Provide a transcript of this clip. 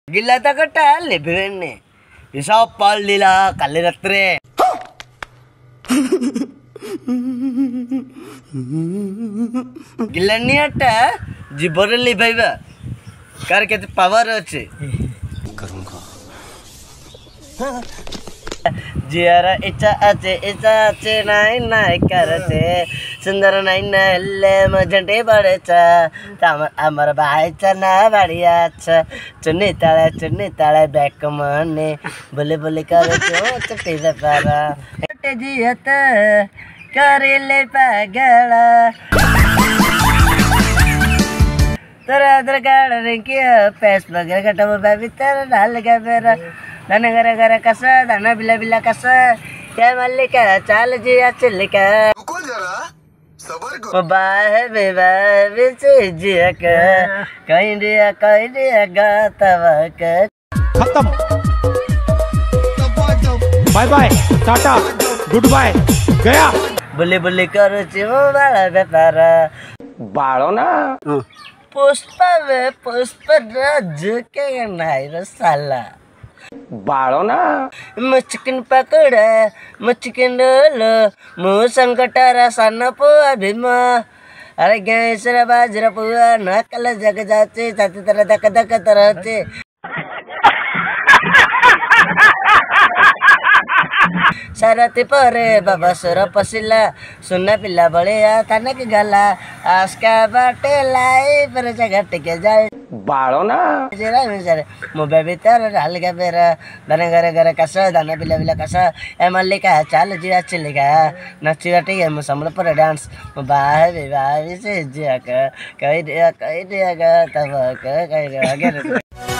गिल्ला तक लिबिने सब पल्लिला काली रात्रे गिलानियाटा जीवन लिभाइबा कार केते पावर अछि करूंगा जियारा इच्छा आचे नाई नाई करते सुंदर नाई नल्ले मजंटे बड़ेचा अमर भाईचा ना बढ़िया अच्छा चुन्नी ताले बैक मने बोले बोले कर चटे पारा जियत करेले पागला तेरा अदर गाड़ी किया पैस वगैरह कटा बाबी तेरा डाल गया मेरा दाना gara gara kasa दाना बिला बिला kasa क्या मल्लिका चाल जिया चिल्लिका रुको जरा सबर करो बाहे बेबे जिया का कहीं दिया गातवा का खत्म bye bye tata goodbye गया बुली बुली करो चिमो वाला व्यापार बाड़ो ना पुष्प राज के नाई रसाला बाड़ो ना चिकन पकड़ा चिकन रोल मुँह संकटारा सन पुआ भीमा अरे गैसरा बाजरा पुआ नकल जग जाते जाते तरह धक धक तरह से सारथी परे बाबा सुर पसिला सुना पिला बड़िया तनक गला आस्का बाटे लाई पर जगह टिके जाए बाड़ो ना जरा मिसरे मोबाइल भीतर डाल के मेरा दाना घर घर कसा दाना पिला पिला कसा ए मल्लिका चाल जिया चिल्लिका नची बाटे ये मुसम्मल पर डांस बाहे से जिया का कह दिया तब कह दिया